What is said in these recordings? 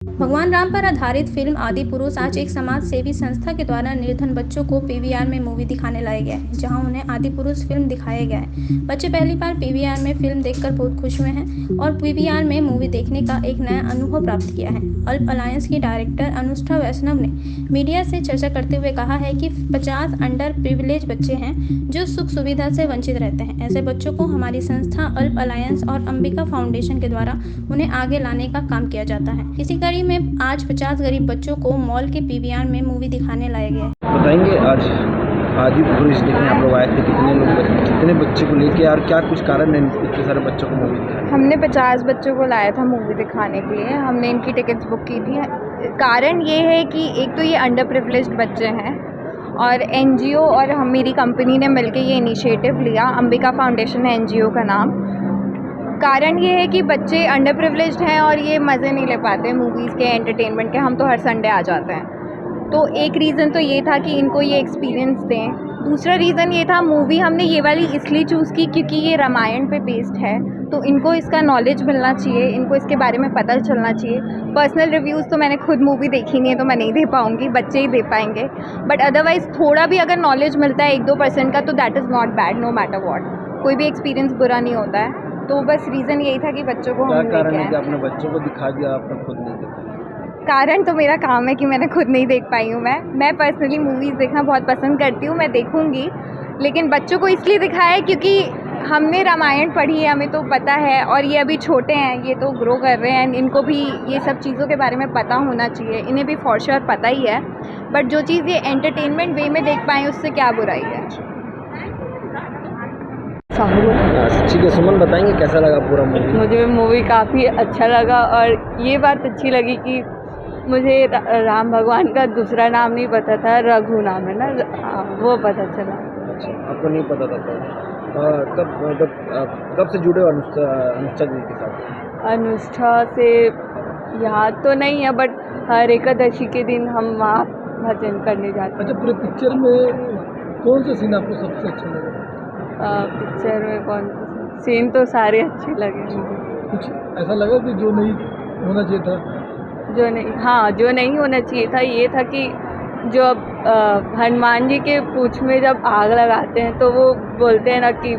भगवान राम पर आधारित फिल्म आदि पुरुष आज एक समाज सेवी संस्था के द्वारा निर्धन बच्चों को पीवीआर में मूवी दिखाने लाया गया है, जहां उन्हें आदि पुरुष फिल्म दिखाया गया है। बच्चे पहली बार पीवीआर में फिल्म देखकर बहुत खुश हुए हैं और पीवीआर में मूवी देखने का एक नया अनुभव प्राप्त किया है। अल्प अलायंस की डायरेक्टर अनुष्ठा वैष्णव ने मीडिया से चर्चा करते हुए कहा है कि 50 अंडर प्रिविलेज बच्चे हैं जो सुख सुविधा से वंचित रहते हैं। ऐसे बच्चों को हमारी संस्था अल्प अलायंस और अंबिका फाउंडेशन के द्वारा उन्हें आगे लाने का काम किया जाता है। इसी कड़ी में आज 50 गरीब बच्चों को मॉल के पीवीआर में मूवी दिखाने लाया गया है। बताएंगे आज आदि पुरुष देखने आप लोग आए थे, कितने बच्चे को लेके और क्या कुछ कारण है इतने सारे बच्चों को मूवी दिखाने? हमने 50 बच्चों को लाया था मूवी दिखाने के लिए। हमने इनकी टिकट्स बुक की थी। कारण ये है कि एक तो ये अंडर प्रिविलेज्ड बच्चे हैं और एनजीओ और मेरी कंपनी ने मिलकर ये इनिशिएटिव लिया। अंबिका फाउंडेशन है एनजीओ का नाम। कारण ये है कि बच्चे अंडर प्रिविलेज्ड हैं और ये मज़े नहीं ले पाते मूवीज़ के, एंटरटेनमेंट के। हम तो हर संडे आ जाते हैं, तो एक रीज़न तो ये था कि इनको ये एक्सपीरियंस दें। दूसरा रीज़न ये था, मूवी हमने ये वाली इसलिए चूज़ की क्योंकि ये रामायण पे बेस्ड है, तो इनको इसका नॉलेज मिलना चाहिए, इनको इसके बारे में पता चलना चाहिए। पर्सनल रिव्यूज़ तो मैंने खुद मूवी देखी नहीं है तो मैं नहीं दे पाऊँगी, बच्चे ही दे पाएंगे। बट अदरवाइज़ थोड़ा भी अगर नॉलेज मिलता है 1-2% का, तो that is not bad, no matter what. कोई भी एक्सपीरियंस बुरा नहीं होता है। तो बस रीज़न यही था कि बच्चों को क्या हम कारण है लेके कि आए। आपने बच्चों को दिखा दिया, आपने खुद नहीं देखा? कारण तो मेरा काम है कि मैंने खुद नहीं देख पाई हूँ। मैं पर्सनली मूवीज़ देखना बहुत पसंद करती हूँ, मैं देखूँगी। लेकिन बच्चों को इसलिए दिखाया है क्योंकि हमने रामायण पढ़ी है, हमें तो पता है। और ये अभी छोटे हैं, ये तो ग्रो कर रहे हैं, इनको भी ये सब चीज़ों के बारे में पता होना चाहिए। इन्हें भी फॉर श्योर पता ही है, बट जो चीज़ ये एंटरटेनमेंट वे में देख पाएँ उससे क्या बुराई है। ठीक है, सुमन बताएंगे कैसा लगा पूरा मूवी? मुझे मूवी काफ़ी अच्छा लगा और ये बात अच्छी लगी कि मुझे राम भगवान का दूसरा नाम नहीं पता था, रघु नाम है ना, हाँ, वो पता चला। अच्छा, आपको नहीं पता था तो कब से जुड़े हो अनुष्ठा जी के साथ? अनुष्ठा से याद तो नहीं है, बट हर एकादशी के दिन हम वहाँ भजन करने जाते हैं। अच्छा, पूरे पिक्चर में कौन सा सीन आपको सबसे अच्छा लगा? पिक्चर में कौन सा सीन? तो सारे अच्छे लगे मुझे। कुछ ऐसा लगा कि जो नहीं होना चाहिए था? जो नहीं होना चाहिए था ये था कि जो हनुमान जी के पूँछ में जब आग लगाते हैं तो वो बोलते हैं ना कि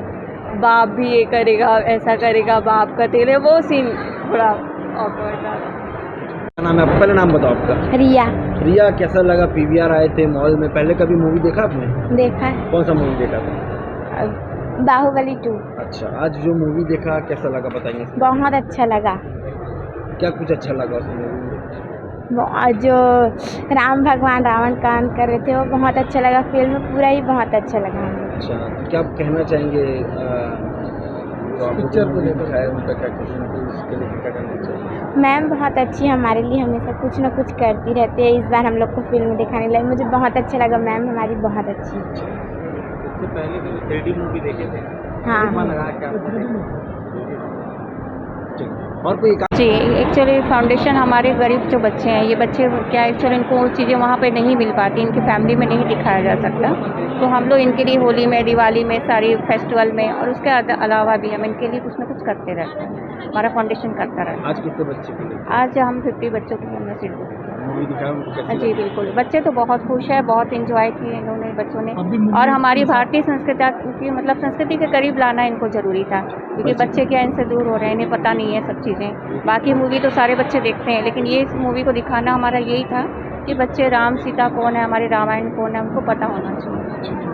बाप भी ये करेगा, ऐसा करेगा, बाप का तेल है, वो सीन थोड़ा ऑकवर्ड था। क्या नाम है आपका? पहले नाम बताओ आपका। रिया। रिया, कैसा लगा? पीवीआर आए थे मॉल में, पहले कभी मूवी देखा आपने? देखा है, कौन सा मूवी देखा था? बाहुबली 2। अच्छा, आज जो मूवी देखा कैसा लगा बताएंगे? बहुत अच्छा लगा। क्या कुछ अच्छा लगा उस मूवी में? जो राम भगवान रावण का अंत कर रहे थे वो बहुत अच्छा लगा। फिल्म पूरा ही बहुत अच्छा लगा। अच्छा, तो क्या आप कहना चाहेंगे जो आप पिक्चर को लेकर आए उनका क्या कहना है, इसके लिए क्या करना चाहिए? मैम बहुत अच्छी हमारे लिए हमेशा कुछ ना कुछ करती रहती है। इस बार हम लोग को फिल्म दिखाने लगी, मुझे बहुत अच्छा लगा। मैम हमारी बहुत अच्छी। इससे पहले भी 3D मूवी देखे थे? हाँ। मन लगा क्या? और कोई जी, एक्चुअली फाउंडेशन हमारे गरीब जो बच्चे हैं, ये बच्चे क्या एक्चुअली इनको वो चीज़ें वहाँ पे नहीं मिल पाती, इनकी फैमिली में नहीं दिखाया जा सकता, तो हम लोग इनके लिए होली में, दिवाली में, सारी फेस्टिवल में और उसके अलावा भी हम इनके लिए कुछ ना कुछ करते रहते हैं। हमारा फाउंडेशन करता रहता है। आज कितने बच्चे के लिए आज हम 50 बच्चों की हमने सीट बुक की। मूवी दिखाया उनको कैसे जी लगा? बिल्कुल, बच्चे तो बहुत खुश है, बहुत एंजॉय किए इन्होंने बच्चों ने। और हमारी भारतीय संस्कृति की मतलब संस्कृति के करीब लाना इनको ज़रूरी था, क्योंकि बच्चे क्या इनसे दूर हो रहे हैं, इन्हें पता नहीं है सब चीज़ें। बाकी मूवी तो सारे बच्चे देखते हैं, लेकिन ये इस मूवी को दिखाना हमारा यही था कि बच्चे राम सीता कौन है, हमारे रामायण कौन है, उनको पता होना चाहिए।